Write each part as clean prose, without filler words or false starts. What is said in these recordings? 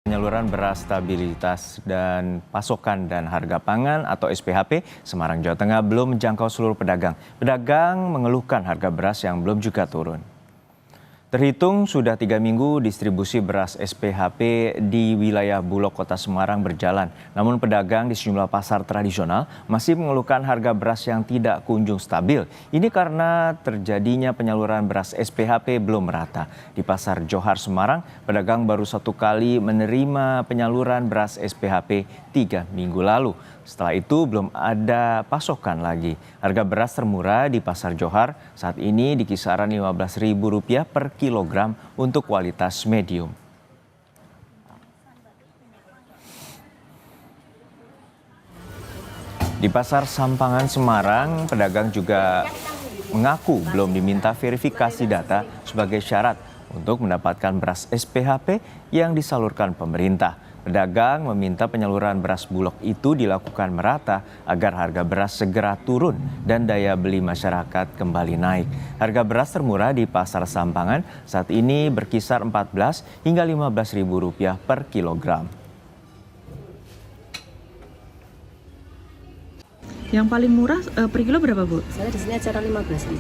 Penyaluran beras stabilitas dan pasokan dan harga pangan atau SPHP Semarang, Jawa Tengah belum menjangkau seluruh pedagang. Pedagang mengeluhkan harga beras yang belum juga turun. Terhitung sudah 3 minggu distribusi beras SPHP di wilayah Bulog Kota Semarang berjalan. Namun pedagang di sejumlah pasar tradisional masih mengeluhkan harga beras yang tidak kunjung stabil. Ini karena terjadinya penyaluran beras SPHP belum merata. Di Pasar Johar Semarang, pedagang baru 1 kali menerima penyaluran beras SPHP 3 minggu lalu. Setelah itu belum ada pasokan lagi. Harga beras termurah di Pasar Johar saat ini di kisaran Rp15.000 per kilogram untuk kualitas medium. Di Pasar Sampangan Semarang, pedagang juga mengaku belum diminta verifikasi data sebagai syarat untuk mendapatkan beras SPHP yang disalurkan pemerintah. Pedagang meminta penyaluran beras Bulog itu dilakukan merata agar harga beras segera turun dan daya beli masyarakat kembali naik. Harga beras termurah di Pasar Sampangan saat ini berkisar Rp14.000 hingga Rp15.000 per kilogram. Yang paling murah per kilo berapa, Bu? Saya di sini acara 15.000.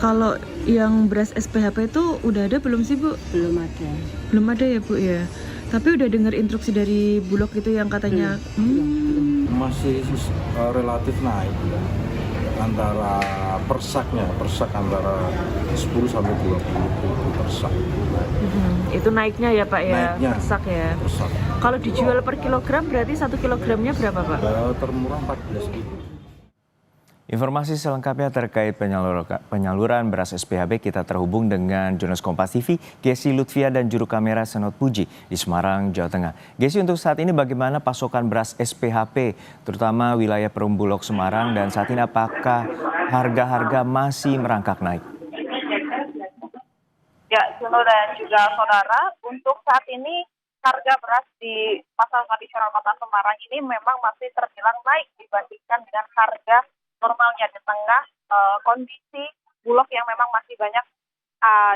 Kalau yang beras SPHP itu udah ada belum sih, Bu? Belum ada. Belum ada ya, Bu ya. Tapi udah dengar instruksi dari Bulog itu yang katanya masih relatif naik ya. Antara persak antara 10 sampai 20 persak. Itu naiknya ya, Pak ya? Naiknya, persak ya. Persak. Kalau dijual per kilogram berarti 1 kilogramnya berapa, Pak? Termurah 14.000. Informasi selengkapnya terkait penyaluran beras SPHP kita terhubung dengan jurnalis Kompas TV, Gesi Lutfia dan juru kamera Senot Puji di Semarang, Jawa Tengah. Gesi, untuk saat ini bagaimana pasokan beras SPHP, terutama wilayah Perum Bulog Semarang, dan saat ini apakah harga-harga masih merangkak naik? Ya, Juno dan juga saudara, untuk saat ini harga beras di pasar tradisional Kota Semarang ini memang masih terbilang naik dibandingkan dengan harga normalnya di tengah kondisi Bulog yang memang masih banyak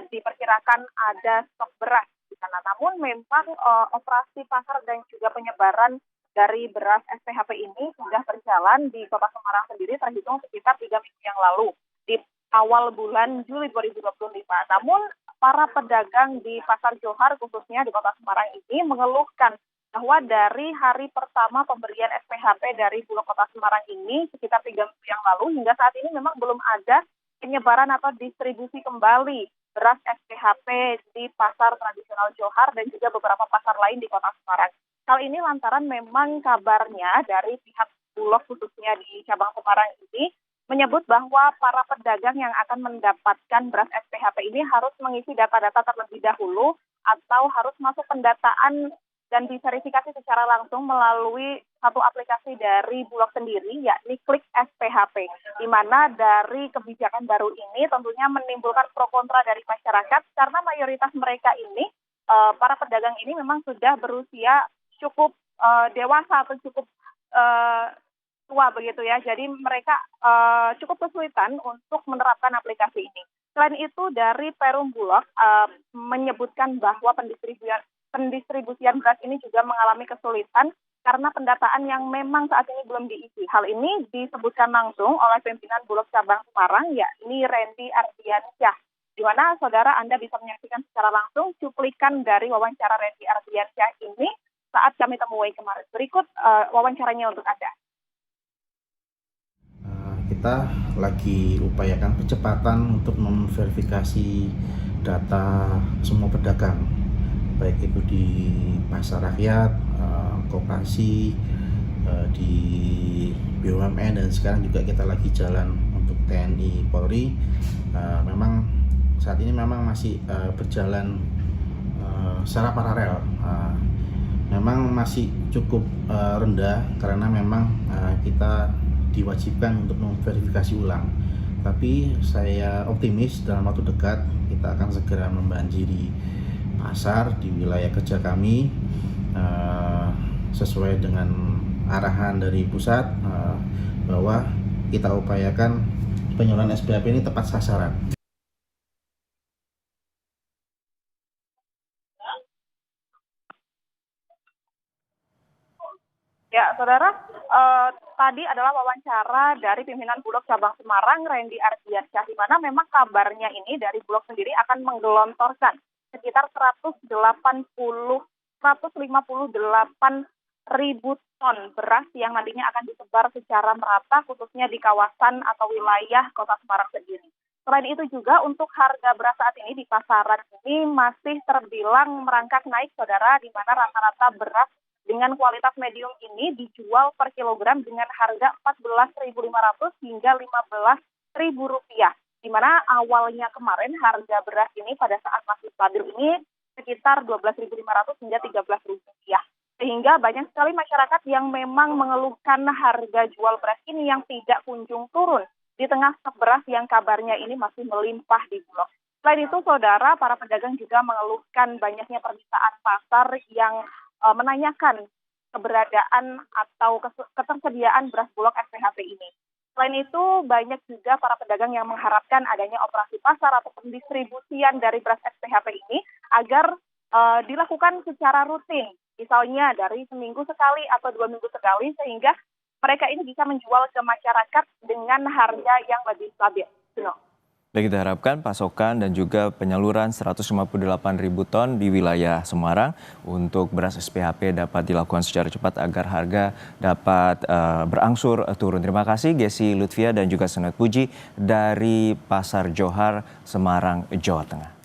diperkirakan ada stok beras di sana. Namun memang operasi pasar dan juga penyebaran dari beras SPHP ini sudah berjalan di Kota Semarang sendiri terhitung sekitar 3 minggu yang lalu di awal bulan Juli 2025. Namun para pedagang di Pasar Johar khususnya di Kota Semarang ini mengeluhkan bahwa dari hari pertama pemberian SPHP dari Bulog Kota Semarang ini sekitar 3 minggu yang lalu hingga saat ini memang belum ada penyebaran atau distribusi kembali beras SPHP di pasar tradisional Johar dan juga beberapa pasar lain di Kota Semarang. Hal ini lantaran memang kabarnya dari pihak Bulog khususnya di cabang Semarang ini menyebut bahwa para pedagang yang akan mendapatkan beras SPHP ini harus mengisi data-data terlebih dahulu atau harus masuk pendataan dan diverifikasi secara langsung melalui satu aplikasi dari Bulog sendiri, yakni Klik SPHP, di mana dari kebijakan baru ini tentunya menimbulkan pro kontra dari masyarakat karena mayoritas mereka ini, para pedagang ini memang sudah berusia cukup dewasa atau cukup tua begitu ya, jadi mereka cukup kesulitan untuk menerapkan aplikasi ini. Selain itu dari Perum Bulog menyebutkan bahwa pendistribusian beras ini juga mengalami kesulitan karena pendataan yang memang saat ini belum diisi. Hal ini disebutkan langsung oleh pimpinan Bulog Cabang Semarang, yakni Randy Ardiansyah. Di mana saudara Anda bisa menyaksikan secara langsung cuplikan dari wawancara Randy Ardiansyah ini saat kami temui kemarin. Berikut wawancaranya untuk Anda. Kita lagi upayakan percepatan untuk memverifikasi data semua pedagang, baik itu di pasar rakyat, koperasi, di BUMN, dan sekarang juga kita lagi jalan untuk TNI Polri. Memang saat ini memang masih berjalan secara paralel. Memang masih cukup rendah karena memang kita diwajibkan untuk memverifikasi ulang. Tapi saya optimis dalam waktu dekat kita akan segera membanjiri pasar di wilayah kerja kami sesuai dengan arahan dari pusat bahwa kita upayakan penyaluran SPHP ini tepat sasaran. Ya, saudara, tadi adalah wawancara dari pimpinan Bulog Cabang Semarang, Randy Ardiansyah, di mana memang kabarnya ini dari Bulog sendiri akan menggelontorkan sekitar 158 ribu ton beras yang nantinya akan disebar secara merata, khususnya di kawasan atau wilayah Kota Semarang sendiri. Selain itu juga untuk harga beras saat ini di pasaran ini masih terbilang merangkak naik, saudara, di mana rata-rata beras dengan kualitas medium ini dijual per kilogram dengan harga Rp14.500 hingga Rp15.000. Di mana awalnya kemarin harga beras ini pada saat masih stabil ini sekitar Rp12.500 hingga Rp13.000. Sehingga banyak sekali masyarakat yang memang mengeluhkan harga jual beras ini yang tidak kunjung turun di tengah stok beras yang kabarnya ini masih melimpah di Bulog. Selain itu, saudara, para pedagang juga mengeluhkan banyaknya permintaan pasar yang menanyakan keberadaan atau ketersediaan beras Bulog SPHP ini. Selain itu, banyak juga para pedagang yang mengharapkan adanya operasi pasar atau pendistribusian dari beras SPHP ini agar dilakukan secara rutin, misalnya dari seminggu sekali atau 2 minggu sekali, sehingga mereka ini bisa menjual ke masyarakat dengan harga yang lebih stabil. Baik, kita harapkan pasokan dan juga penyaluran 158.000 ton di wilayah Semarang untuk beras SPHP dapat dilakukan secara cepat agar harga dapat berangsur turun. Terima kasih Gesi Lutfia dan juga Senat Puji dari Pasar Johar, Semarang, Jawa Tengah.